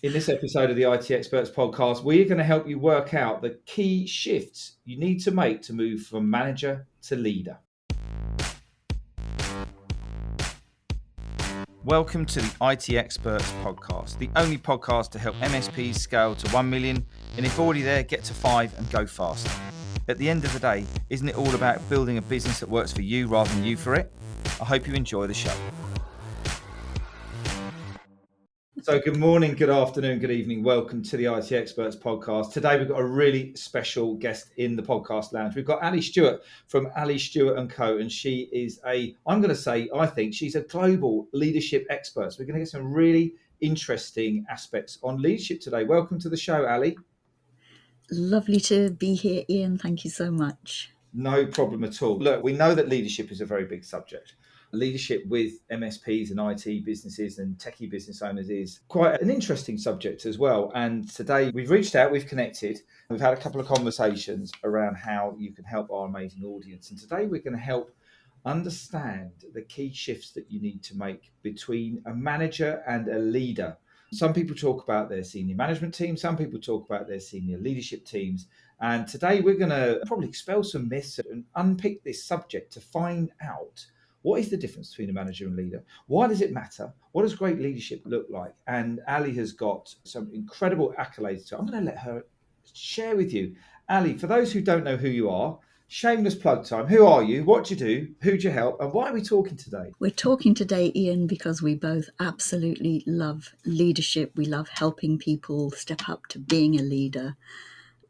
In this episode of the IT Experts podcast, we're going to help you work out the key shifts you need to make to move from manager to leader. Welcome to the IT Experts podcast, the only podcast to help MSPs scale to 1 million, and if already there, get to 5 and go faster. At the end of the day, isn't it all about building a business that works for you rather than you for it? I hope you enjoy the show. So good morning, good afternoon, good evening. Welcome to the IT Experts podcast. Today we've got a really special guest in the podcast lounge. We've got Ali Stewart from Ali Stewart & Co. And she is I think she's a global leadership expert. So we're going to get some really interesting aspects on leadership today. Welcome to the show, Ali. Lovely to be here, Ian. Thank you so much. No problem at all. Look, we know that leadership is a very big subject. Leadership with MSPs and IT businesses and techie business owners is quite an interesting subject as well. And today we've reached out, we've connected, we've had a couple of conversations around how you can help our amazing audience. And today we're going to help understand the key shifts that you need to make between a manager and a leader. Some people talk about their senior management team, some people talk about their senior leadership teams. And today we're going to probably expel some myths and unpick this subject to find out what is the difference between a manager and leader? Why does it matter? What does great leadership look like? And Ali has got some incredible accolades. So I'm going to let her share with you. Ali, for those who don't know who you are, shameless plug time. Who are you? What do you do? Who do you help? And why are we talking today? We're talking today, Ian, because we both absolutely love leadership. We love helping people step up to being a leader.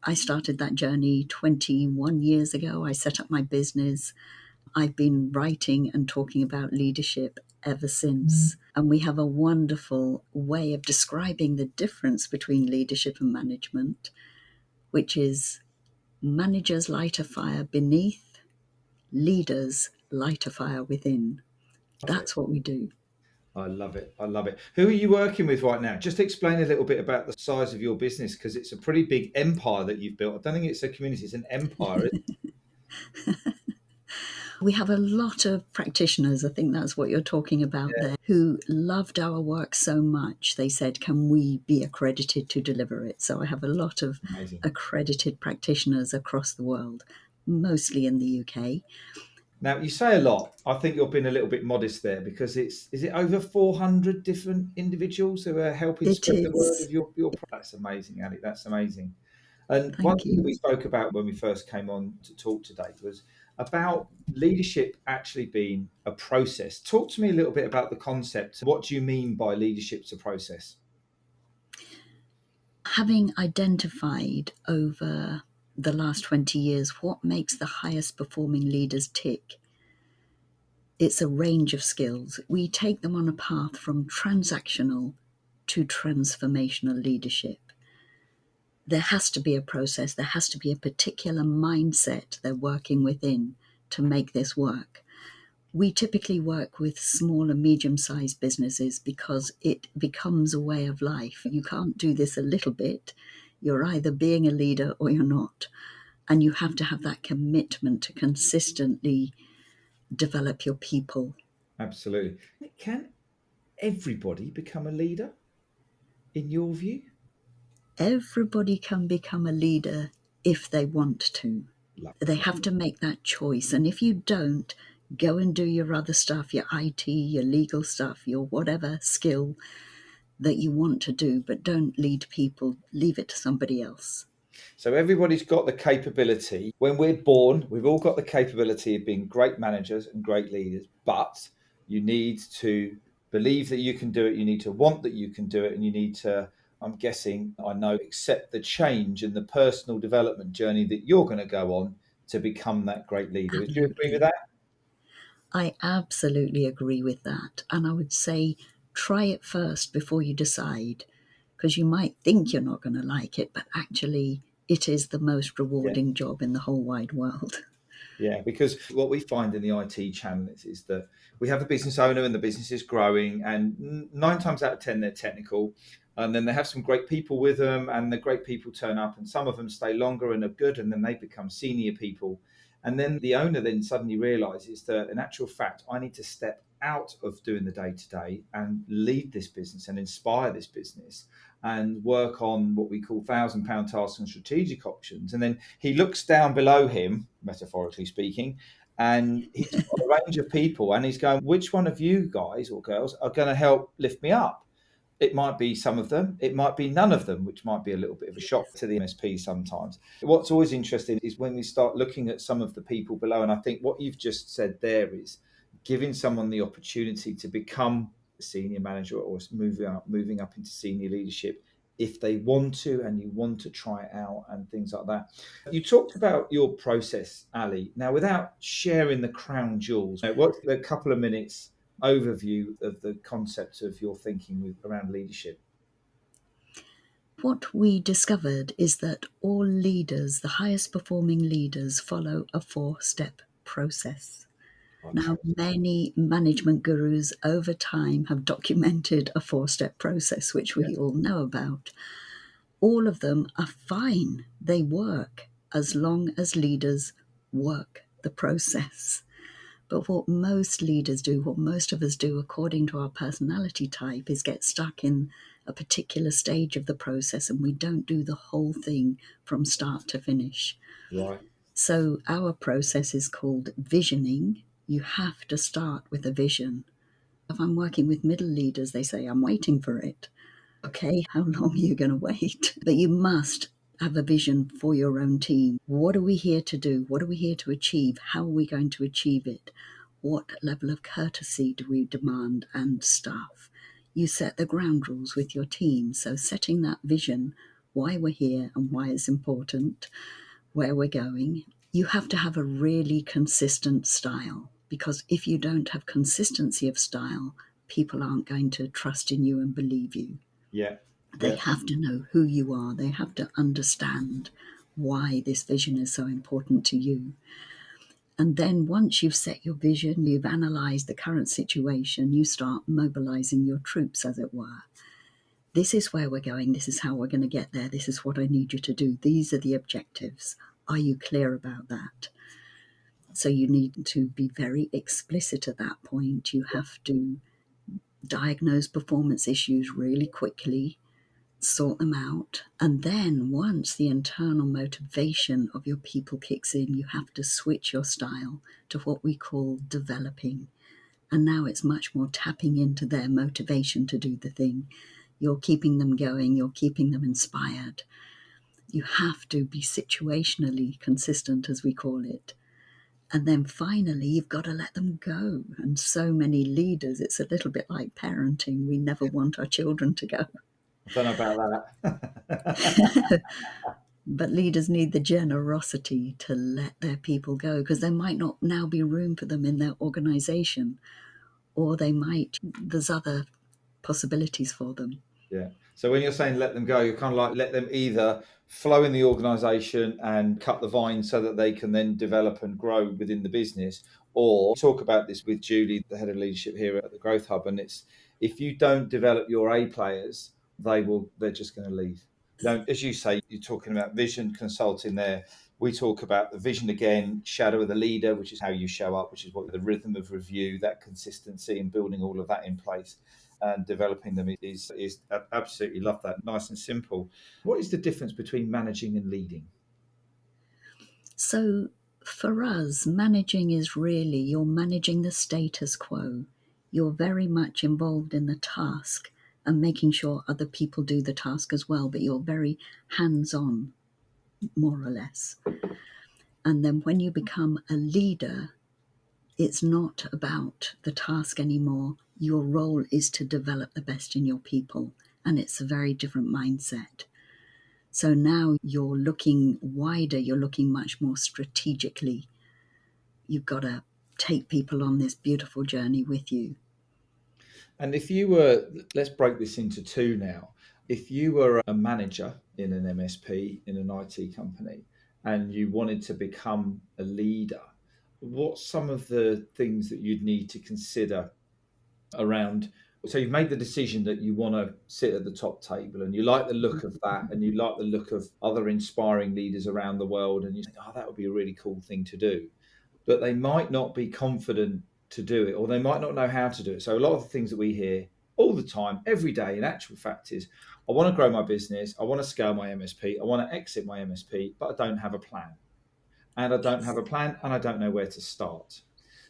I started that journey 21 years ago. I set up my business. I've been writing and talking about leadership ever since. And we have a wonderful way of describing the difference between leadership and management, which is managers light a fire beneath, leaders light a fire within. That's what we do. I love it. I love it. Who are you working with right now? Just explain a little bit about the size of your business, because it's a pretty big empire that you've built. I don't think it's a community, it's an empire. We have a lot of practitioners, I think that's what you're talking about there, who loved our work so much. They said, can we be accredited to deliver it? So I have a lot of accredited practitioners across the world, mostly in the UK. Now, you say a lot. I think you're being a little bit modest there, because is it over 400 different individuals who are helping spread the word of your product? That's amazing, Ali. That's amazing. And one thing that we spoke about when we first came on to talk today was about leadership actually being a process. Talk to me a little bit about the concept. What do you mean by leadership's a process? Having identified over the last 20 years what makes the highest performing leaders tick, it's a range of skills. We take them on a path from transactional to transformational leadership. There has to be a process, there has to be a particular mindset they're working within to make this work. We typically work with small and medium-sized businesses because it becomes a way of life. You can't do this a little bit. You're either being a leader or you're not. And you have to have that commitment to consistently develop your people. Absolutely. Can everybody become a leader, in your view? Everybody can become a leader if they want to. They have to make that choice. And if you don't, go and do your other stuff, your IT, your legal stuff, your whatever skill that you want to do, but don't lead people. Leave it to somebody else. So everybody's got the capability. When we're born, we've all got the capability of being great managers and great leaders, but you need to believe that you can do it. You need to want that you can do it. And you need to, I'm guessing, accept the change and the personal development journey that you're going to go on to become that great leader. Absolutely. Do you agree with that? I absolutely agree with that. And I would say try it first before you decide, because you might think you're not going to like it, but actually it is the most rewarding job in the whole wide world. Yeah, because what we find in the IT channel is that we have a business owner and the business is growing, and 9 times out of 10 they're technical, and then they have some great people with them, and the great people turn up, and some of them stay longer and are good, and then they become senior people. And then the owner then suddenly realizes that in actual fact, I need to step out of doing the day-to-day and lead this business and inspire this business. and work on what we call £1,000 tasks and strategic options. And then he looks down below him, metaphorically speaking, and he's got a range of people and he's going, which one of you guys or girls are going to help lift me up? It might be some of them, it might be none of them, which might be a little bit of a shock to the MSP sometimes. What's always interesting is when we start looking at some of the people below, and I think what you've just said there is giving someone the opportunity to become a senior manager or moving up into senior leadership if they want to and you want to try it out and things like that. You talked about your process, Ali. Now, without sharing the crown jewels, what's a couple of minutes overview of the concept of your thinking around leadership? What we discovered is that all leaders, the highest performing leaders, follow a 4-step process. Now, many management gurus over time have documented a 4-step process, which we all know about. All of them are fine. They work as long as leaders work the process. But what most leaders do, what most of us do according to our personality type, is get stuck in a particular stage of the process and we don't do the whole thing from start to finish. Right. So our process is called visioning. You have to start with a vision. If I'm working with middle leaders, they say, I'm waiting for it. Okay, how long are you going to wait? But you must have a vision for your own team. What are we here to do? What are we here to achieve? How are we going to achieve it? What level of courtesy do we demand and staff? You set the ground rules with your team. So setting that vision, why we're here and why it's important, where we're going, you have to have a really consistent style, because if you don't have consistency of style, people aren't going to trust in you and believe you. Yeah. They have to know who you are. They have to understand why this vision is so important to you. And then once you've set your vision, you've analysed the current situation, you start mobilising your troops, as it were. This is where we're going. This is how we're going to get there. This is what I need you to do. These are the objectives. Are you clear about that? So you need to be very explicit at that point. You have to diagnose performance issues really quickly, sort them out. And then once the internal motivation of your people kicks in, you have to switch your style to what we call developing. And now it's much more tapping into their motivation to do the thing. You're keeping them going, you're keeping them inspired. You have to be situationally consistent, as we call it. And then finally, you've got to let them go. And so many leaders, it's a little bit like parenting. We never want our children to go. I don't know about that. But leaders need the generosity to let their people go, because there might not now be room for them in their organization, or there's other possibilities for them. Yeah. So when you're saying let them go, you're kind of like let them either flow in the organization and cut the vine so that they can then develop and grow within the business, or talk about this with Julie, the head of leadership here at the Growth Hub. And it's, if you don't develop your A players, they're just going to leave. As you say, you're talking about vision consulting there. We talk about the vision again, shadow of the leader, which is how you show up, which is what the rhythm of review, that consistency and building all of that in place and developing them is absolutely love that. Nice and simple. What is the difference between managing and leading? So for us, managing is really, you're managing the status quo. You're very much involved in the task and making sure other people do the task as well, but you're very hands-on, more or less. And then when you become a leader, it's not about the task anymore. Your role is to develop the best in your people, and it's a very different mindset. So now you're looking wider, you're looking much more strategically. You've got to take people on this beautiful journey with you. And if you were, let's break this into two now. If you were a manager in an MSP, in an IT company, and you wanted to become a leader, what's some of the things that you'd need to consider around? So you've made the decision that you want to sit at the top table and you like the look of that and you like the look of other inspiring leaders around the world, and you think, oh, that would be a really cool thing to do. But they might not be confident to do it, or they might not know how to do it. So a lot of the things that we hear, all the time, every day, in actual fact, is I want to grow my business, I want to scale my MSP, I want to exit my MSP, but I don't have a plan. And I don't have a plan and I don't know where to start.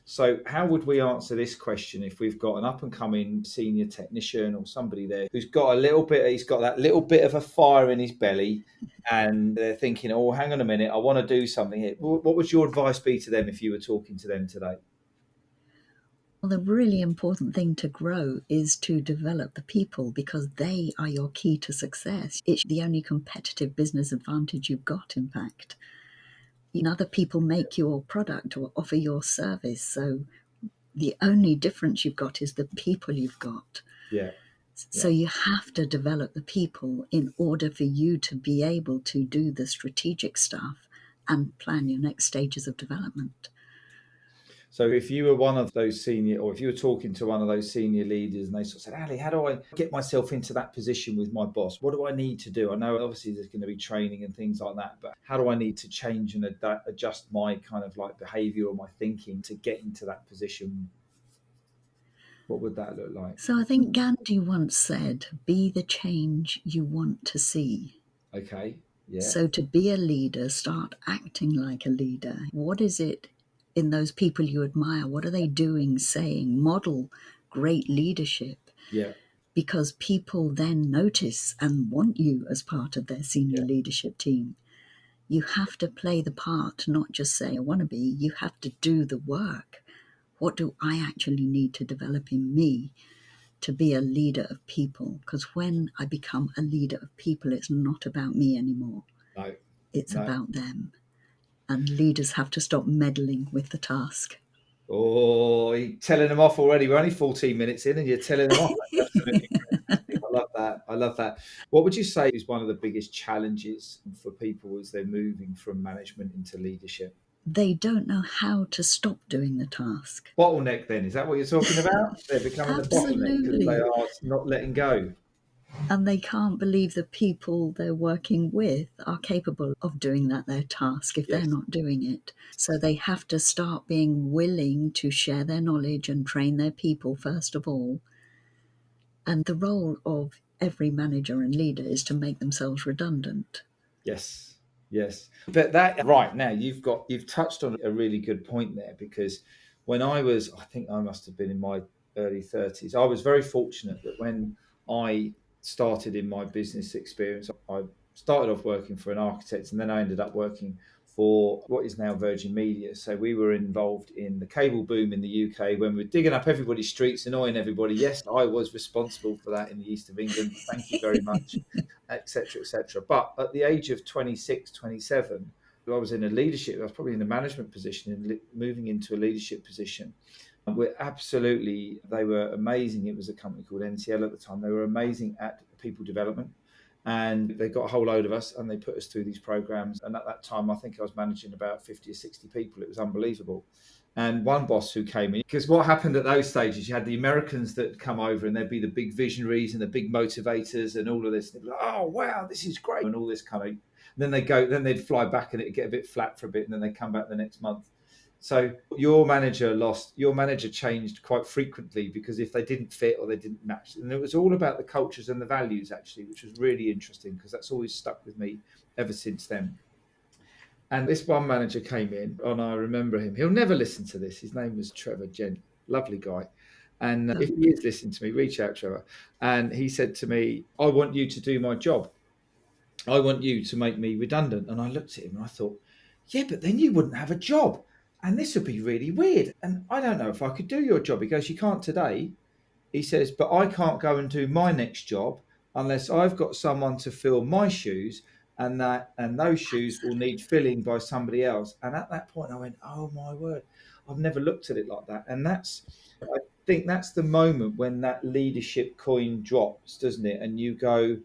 So, how would we answer this question if we've got an up and coming senior technician or somebody there who's got he's got that little bit of a fire in his belly and they're thinking, oh, hang on a minute, I want to do something here. What would your advice be to them if you were talking to them today? Well, the really important thing to grow is to develop the people, because they are your key to success. It's the only competitive business advantage you've got, in fact. Other people make your product or offer your service. So the only difference you've got is the people you've got. Yeah. So you have to develop the people in order for you to be able to do the strategic stuff and plan your next stages of development. So if you were one of those senior, or if you were talking to one of those senior leaders and they sort of said, Ali, how do I get myself into that position with my boss? What do I need to do? I know obviously there's going to be training and things like that, but how do I need to change and adjust my kind of like behavior or my thinking to get into that position? What would that look like? So I think Gandhi once said, be the change you want to see. Okay. Yeah. So to be a leader, start acting like a leader. What is it in those people you admire? What are they doing, saying? Model great leadership. Yeah. Because people then notice and want you as part of their senior leadership team. You have to play the part, not just say, I want to be. You have to do the work. What do I actually need to develop in me to be a leader of people? Because when I become a leader of people, it's not about me anymore. No. It's about them. And leaders have to stop meddling with the task. Oh, you're telling them off already. We're only 14 minutes in and you're telling them off. That's absolutely fantastic. I love that. I love that. What would you say is one of the biggest challenges for people as they're moving from management into leadership? They don't know how to stop doing the task. Bottleneck, then. Is that what you're talking about? They're becoming the bottleneck because they Absolutely. are not letting go. And they can't believe the people they're working with are capable of doing their task if they're not doing it. So they have to start being willing to share their knowledge and train their people first of all. And the role of every manager and leader is to make themselves redundant. Yes. Yes. But that right now you've touched on a really good point there, because when I think I must have been in my early 30s, I was very fortunate that when I started in my business experience, I started off working for an architect and then I ended up working for what is now Virgin Media. So we were involved in the cable boom in the UK when we were digging up everybody's streets, annoying everybody. Yes, I was responsible for that in the east of England. Thank you very much, etc., etc. But at the age of 26, 27, I was in a leadership, I was probably in a management position and moving into a leadership position. They were amazing. It was a company called NCL at the time. They were amazing at people development. And they got a whole load of us and they put us through these programs. And at that time, I think I was managing about 50 or 60 people. It was unbelievable. And one boss who came in, because what happened at those stages, you had the Americans that come over and they'd be the big visionaries and the big motivators and all of this. They'd be like, oh, wow, this is great. And all this kind of, then they'd fly back and it'd get a bit flat for a bit. And then they'd come back the next month. So your manager changed quite frequently because if they didn't fit or they didn't match. And it was all about the cultures and the values, actually, which was really interesting because that's always stuck with me ever since then. And this one manager came in and I remember him. He'll never listen to this. His name was Trevor Gent, lovely guy. And if he is listening to me, reach out, Trevor. And he said to me, I want you to do my job. I want you to make me redundant. And I looked at him and I thought, yeah, but then you wouldn't have a job. And this would be really weird. And I don't know if I could do your job. He goes, you can't today. He says, but I can't go and do my next job unless I've got someone to fill my shoes, and those shoes will need filling by somebody else. And at that point I went, oh my word, I've never looked at it like that. And I think that's the moment when that leadership coin drops, doesn't it? And you go,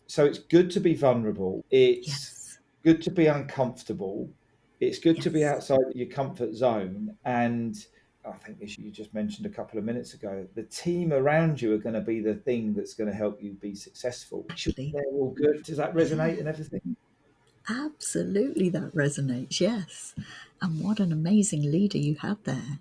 so it's good to be vulnerable. It's good to be uncomfortable. It's good to be outside your comfort zone. And I think, as you just mentioned a couple of minutes ago, the team around you are going to be the thing that's going to help you be successful. They're all good. Does that resonate and everything? Absolutely, that resonates, yes. And what an amazing leader you had there.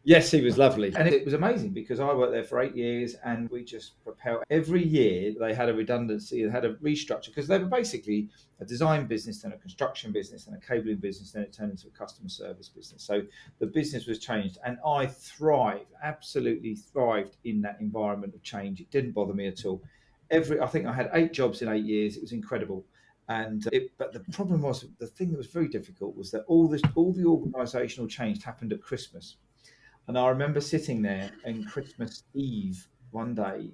Yes, he was lovely. And it was amazing because I worked there for 8 years and we just propelled. Every year they had a redundancy and had a restructure because they were basically a design business, then a construction business, and a cabling business, then it turned into a customer service business. So the business was changed and I thrived, absolutely thrived in that environment of change. It didn't bother me at all. I think I had 8 jobs in 8 years. It was incredible. But the problem was the thing that was very difficult was that all the organisational change happened at Christmas. And I remember sitting there on Christmas Eve one day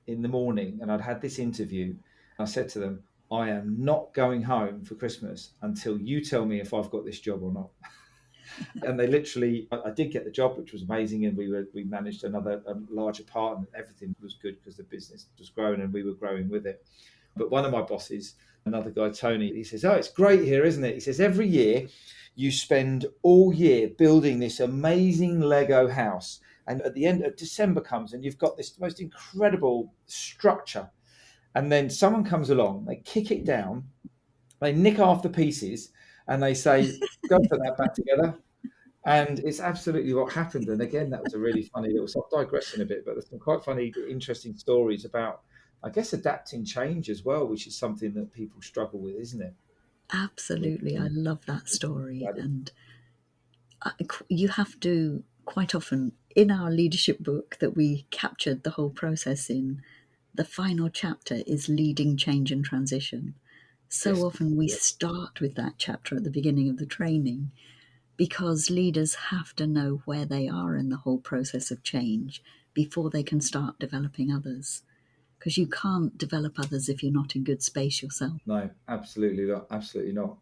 in the morning, and I'd had this interview. I said to them, I am not going home for Christmas until you tell me if I've got this job or not. And they literally, I did get the job, which was amazing. And we managed another larger part, and everything was good because the business was growing and we were growing with it. But one of my bosses, another guy, Tony, he says, "Oh, it's great here, isn't it?" He says, "Every year you spend all year building this amazing Lego house. And at the end of December comes and you've got this most incredible structure. And then someone comes along, they kick it down, they nick half the pieces, and they say, go put that back together." And it's absolutely what happened. And again, that was a really funny little, so I'm digressing a bit, but there's some quite funny, interesting stories about, I guess, adapting change as well, which is something that people struggle with, isn't it? Absolutely. I love that story. Right. And you have to, quite often in our leadership book that we captured the whole process in, the final chapter is leading change and transition. So Yes. often we Yeah. start with that chapter at the beginning of the training because leaders have to know where they are in the whole process of change before they can start developing others. Because you can't develop others if you're not in good space yourself. No, absolutely not. Absolutely not.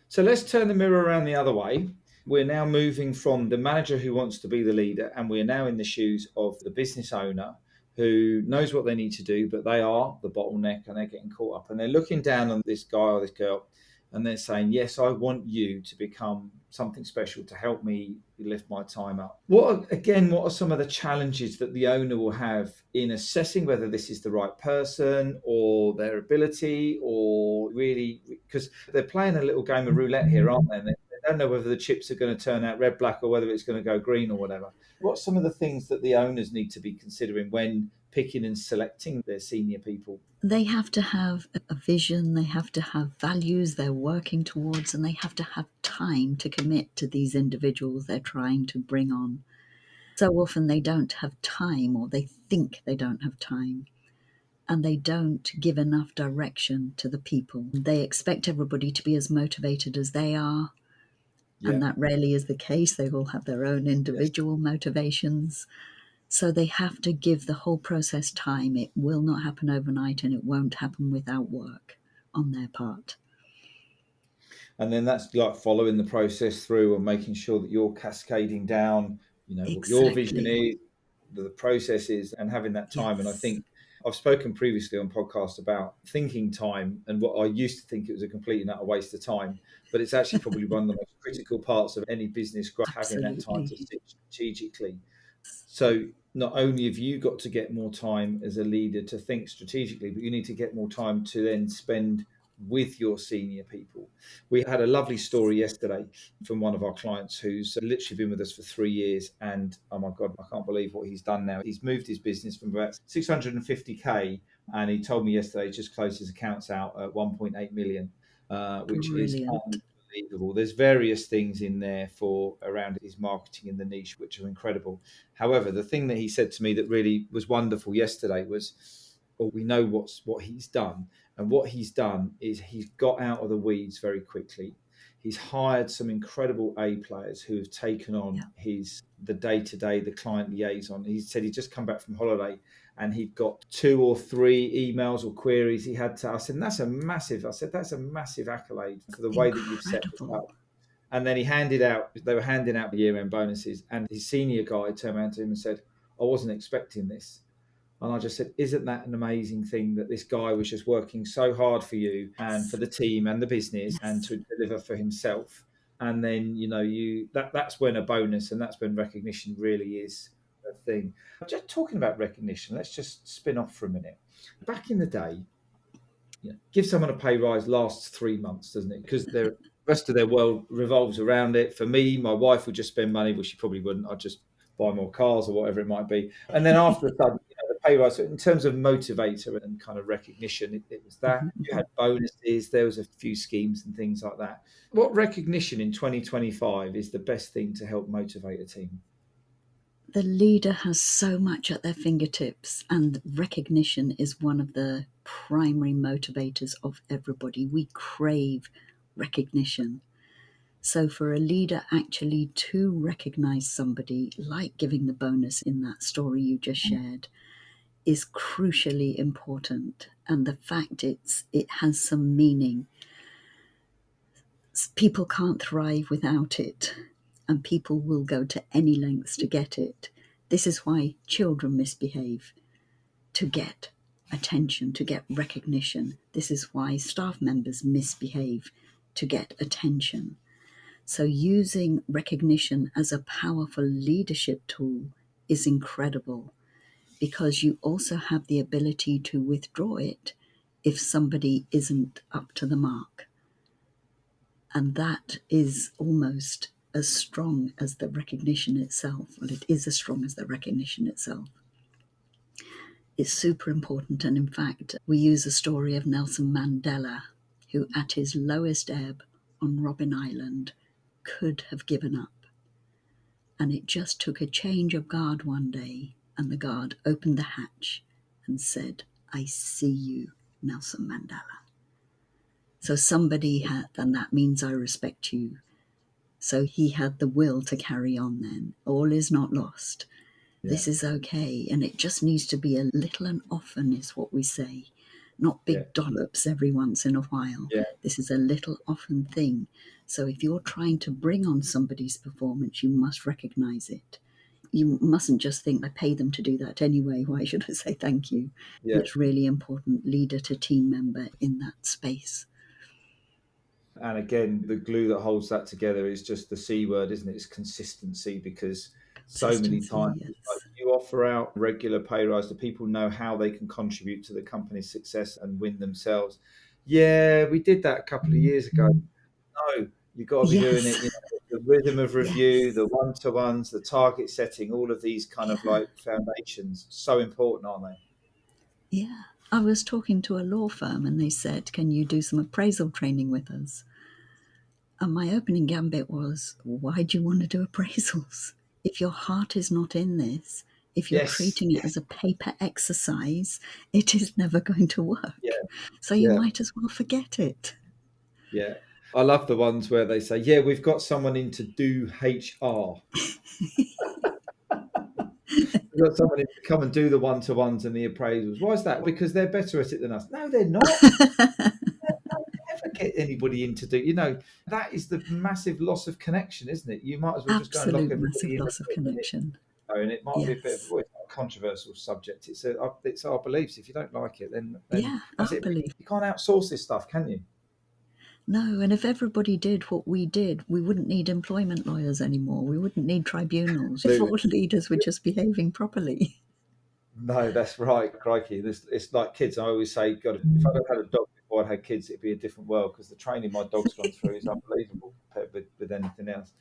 So let's turn the mirror around the other way. We're now moving from the manager who wants to be the leader, and we're now in the shoes of the business owner who knows what they need to do, but they are the bottleneck and they're getting caught up and they're looking down on this guy or this girl and they're saying, yes, I want you to become something special to help me lift my time up. What are some of the challenges that the owner will have in assessing whether this is the right person or their ability, or really, because they're playing a little game of roulette here, aren't they? And they don't know whether the chips are going to turn out red, black, or whether it's going to go green or whatever. What's some of the things that the owners need to be considering when picking and selecting their senior people? They have to have a vision, they have to have values they're working towards, and they have to have time to commit to these individuals they're trying to bring on. So often they don't have time, or they think they don't have time, and they don't give enough direction to the people. They expect everybody to be as motivated as they are, Yeah. and that rarely is the case. They all have their own Yes. individual motivations. So they have to give the whole process time. It will not happen overnight, and it won't happen without work on their part. And then that's like following the process through and making sure that you're cascading down, what your vision Exactly. is, the process is, and having that time. And I Yes. think I've spoken previously on podcasts about thinking time and what I used to think it was a complete and utter waste of time, but it's actually probably one of the most critical parts of any business growth, having that time to Absolutely. sit strategically. So not only have you got to get more time as a leader to think strategically, but you need to get more time to then spend with your senior people. We had a lovely story yesterday from one of our clients who's literally been with us for 3 years. And oh my God, I can't believe what he's done now. He's moved his business from about 650K. And he told me yesterday he just closed his accounts out at 1.8 million, which is Brilliant. unbelievable. There's various things in there for around his marketing in the niche, which are incredible. However, the thing that he said to me that really was wonderful yesterday was, well, we know what he's done. And what he's done is he's got out of the weeds very quickly. He's hired some incredible A players who have taken on Yeah. the day-to-day, the client liaison. He said he'd just come back from holiday and he'd got 2 or 3 emails or queries he had to. I said, that's a massive accolade for the way that you've set this Incredible. up. And then they were handing out the year-end bonuses, and his senior guy turned around to him and said, I wasn't expecting this. And I just said, isn't that an amazing thing that this guy was just working so hard for you and for Yes. the team and the business and Yes. to deliver for himself? And then, that's when a bonus and that's when recognition really is a thing. Just talking about recognition, let's just spin off for a minute. Back in the day, give someone a pay rise lasts 3 months, doesn't it? Because the rest of their world revolves around it. For me, my wife would just spend money, well, she probably wouldn't. I'd just buy more cars or whatever it might be. And then after a sudden, the pay rise, in terms of motivator and kind of recognition, it was that. You had bonuses, there was a few schemes and things like that. What recognition in 2025 is the best thing to help motivate a team? The leader has so much at their fingertips, and recognition is one of the primary motivators of everybody. We crave recognition. So, for a leader actually to recognize somebody, like giving the bonus in that story you just shared, is crucially important. And the fact it has some meaning. People can't thrive without it, and people will go to any lengths to get it. This is why children misbehave, to get attention, to get recognition. This is why staff members misbehave, to get attention. So using recognition as a powerful leadership tool is incredible, because you also have the ability to withdraw it if somebody isn't up to the mark. And that is almost as strong as the recognition itself. Well, it is as strong as the recognition itself. It's super important. And in fact, we use a story of Nelson Mandela, who at his lowest ebb on Robben Island could have given up. And it just took a change of guard one day, and the guard opened the hatch and said, "I see you, Nelson Mandela." So somebody had, and that means I respect you. So he had the will to carry on then. All is not lost. Yeah. This is okay. And it just needs to be a little and often, is what we say. Not big dollops every once in a while. Yeah. This is a little often thing. So if you're trying to bring on somebody's performance, you must recognize it. You mustn't just think, I pay them to do that anyway. Why should I say thank you? Yeah. It's really important, leader to team member in that space. And again, the glue that holds that together is just the C word, isn't it? It's consistency, because so many times you offer out regular pay rise, the people know how they can contribute to the company's success and win themselves. Yeah, we did that a couple of years ago. No, you've got to be doing it. The rhythm of review, the one-to-ones, the target setting, all of these kind of like foundations, so important, aren't they? Yeah. I was talking to a law firm and they said, "Can you do some appraisal training with us?" And my opening gambit was, why do you want to do appraisals? If your heart is not in this, if you're treating it as a paper exercise, it is never going to work. So you might as well forget it. Yeah. I love the ones where they say, yeah, we've got someone in to do HR. We've got someone in to come and do the one-to-ones and the appraisals. Why is that? Because they're better at it than us. No, they're not. Never get anybody in to do. That is the massive loss of connection, isn't it? You might as well just go and lock everybody massive in. Loss of connection. And it might be a bit of a controversial subject. It's our beliefs. If you don't like it, then that's it. You can't outsource this stuff, can you? No, and if everybody did what we did, we wouldn't need employment lawyers anymore. We wouldn't need tribunals if all leaders were just behaving properly. No, that's right. Crikey. It's like kids. I always say, God, if I'd had a dog before I'd had kids, it'd be a different world, because the training my dog's gone through is unbelievable compared with anything else.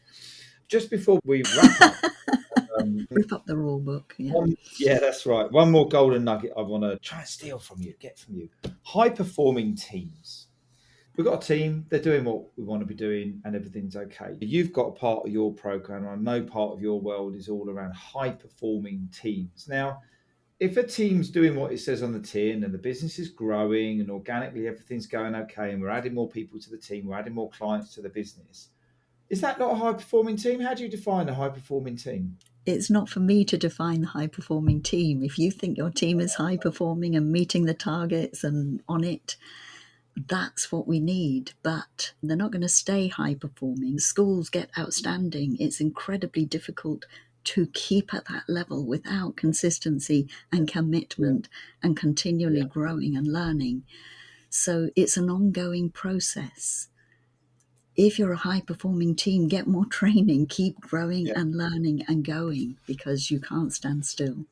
Just before we wrap up, rip up the rule book. Yeah, that's right. One more golden nugget I want to try and steal from you, get from you. High-performing teams. We've got a team, they're doing what we want to be doing, and everything's okay. You've got a part of your program, and I know part of your world is all around high-performing teams. Now, if a team's doing what it says on the tin and the business is growing and organically everything's going okay and we're adding more people to the team, we're adding more clients to the business, is that not a high-performing team? How do you define a high-performing team? It's not for me to define the high-performing team. If you think your team is high-performing and meeting the targets and on it, that's what we need. But they're not going to stay high-performing. Schools get outstanding. It's incredibly difficult to keep at that level without consistency and commitment and continually growing and learning. So it's an ongoing process. If you're a high-performing team, get more training, keep growing and learning and going, because you can't stand still.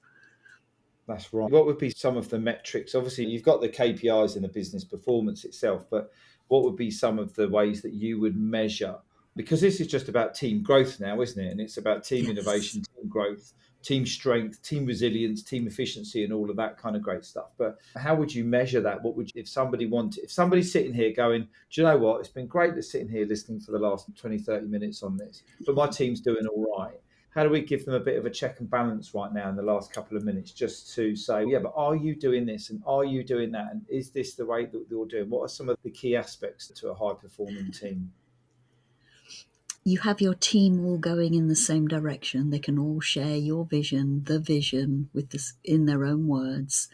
That's right. What would be some of the metrics? Obviously, you've got the KPIs in the business performance itself, but what would be some of the ways that you would measure because this is just about team growth now, isn't it? And it's about team Yes. innovation, team growth, team strength, team resilience, team efficiency, and all of that kind of great stuff. But how would you measure that? What would you, if somebody's sitting here going, do you know what? It's been great to sitting here listening for the last 20, 30 minutes on this, but my team's doing all right. How do we give them a bit of a check and balance right now in the last couple of minutes, just to say, yeah, but are you doing this and are you doing that? And is this the way that you're doing? What are some of the key aspects to a high performing team? You have your team all going in the same direction. They can all share your vision, the vision, with this in their own words.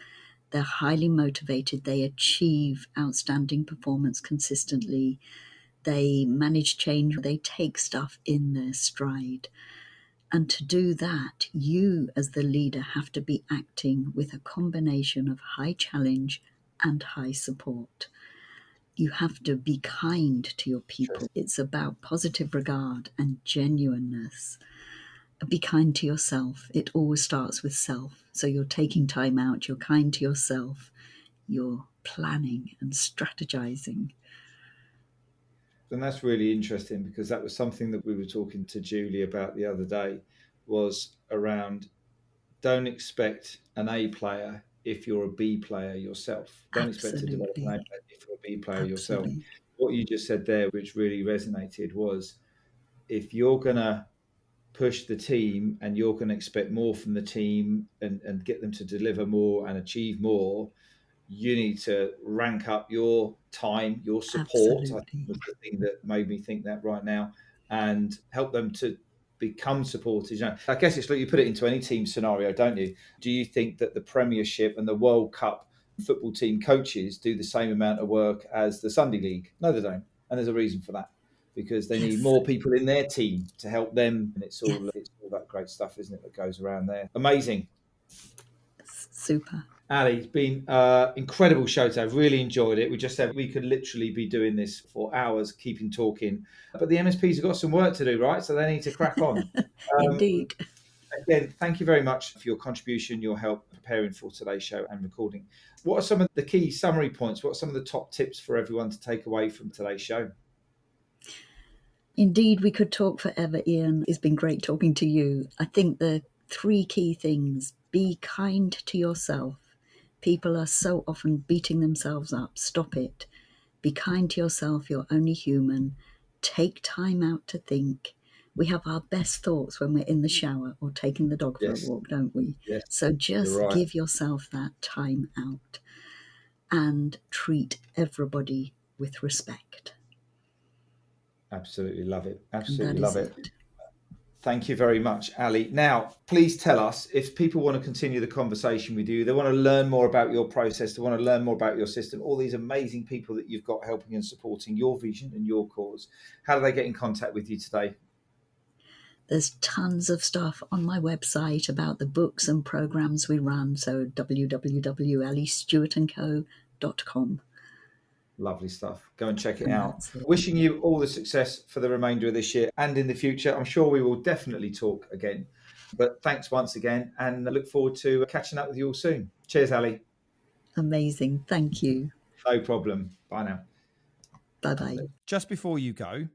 They're highly motivated. They achieve outstanding performance consistently. They manage change. They take stuff in their stride. And to do that, you as the leader have to be acting with a combination of high challenge and high support. You have to be kind to your people. Sure. It's about positive regard and genuineness. Be kind to yourself. It always starts with self. So you're taking time out, you're kind to yourself, you're planning and strategizing. And that's really interesting, because that was something that we were talking to Julie about the other day, was around, don't expect an A player if you're a B player yourself. Don't expect to develop an A player if you're a B player yourself. What you just said there, which really resonated, was if you're going to push the team and you're going to expect more from the team and get them to deliver more and achieve more, you need to rank up your time, your support. I think was the thing that made me think that right now, and help them to become supporters. You know, I guess it's like you put it into any team scenario, don't you? Do you think that the Premiership and the World Cup football team coaches do the same amount of work as the Sunday League? No, they don't. And there's a reason for that, because they need more people in their team to help them. And it's all that great stuff, isn't it, that goes around there. Amazing. Super. Ali, it's been an incredible show today. I've really enjoyed it. We just said we could literally be doing this for hours, keeping talking. But the MSPs have got some work to do, right? So they need to crack on. Indeed. Again, thank you very much for your contribution, your help preparing for today's show and recording. What are some of the key summary points? What are some of the top tips for everyone to take away from today's show? Indeed, we could talk forever, Ian. It's been great talking to you. I think the 3 key things: be kind to yourself. People are so often beating themselves up. Stop it. Be kind to yourself. You're only human. Take time out to think. We have our best thoughts when we're in the shower or taking the dog for a walk, don't we? Yes. So just give yourself that time out and treat everybody with respect. Absolutely love it. Absolutely love it. Thank you very much, Ali. Now, please tell us, if people want to continue the conversation with you, they want to learn more about your process, they want to learn more about your system, all these amazing people that you've got helping and supporting your vision and your cause, how do they get in contact with you today? There's tons of stuff on my website about the books and programs we run. So www.alistewartandco.com. Lovely stuff. Go and check it out. Wishing you all the success for the remainder of this year and in the future. I'm sure we will definitely talk again. But thanks once again, and I look forward to catching up with you all soon. Cheers, Ali. Amazing. Thank you. No problem. Bye now. Bye-bye. Just before you go,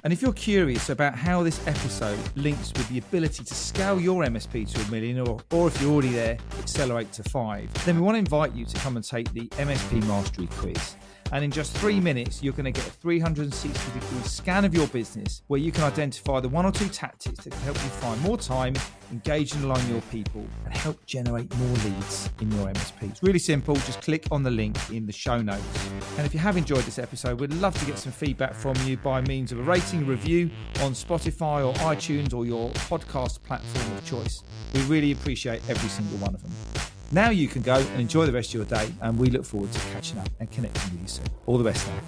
and if you're curious about how this episode links with the ability to scale your MSP to $1 million, or if you're already there, accelerate to 5, then we want to invite you to come and take the MSP Mastery Quiz. And in just 3 minutes, you're going to get a 360-degree scan of your business, where you can identify the 1 or 2 tactics that can help you find more time, engage and align your people, and help generate more leads in your MSP. It's really simple. Just click on the link in the show notes. And if you have enjoyed this episode, we'd love to get some feedback from you by means of a rating, review on Spotify or iTunes or your podcast platform of choice. We really appreciate every single one of them. Now you can go and enjoy the rest of your day, and we look forward to catching up and connecting with you soon. All the best now.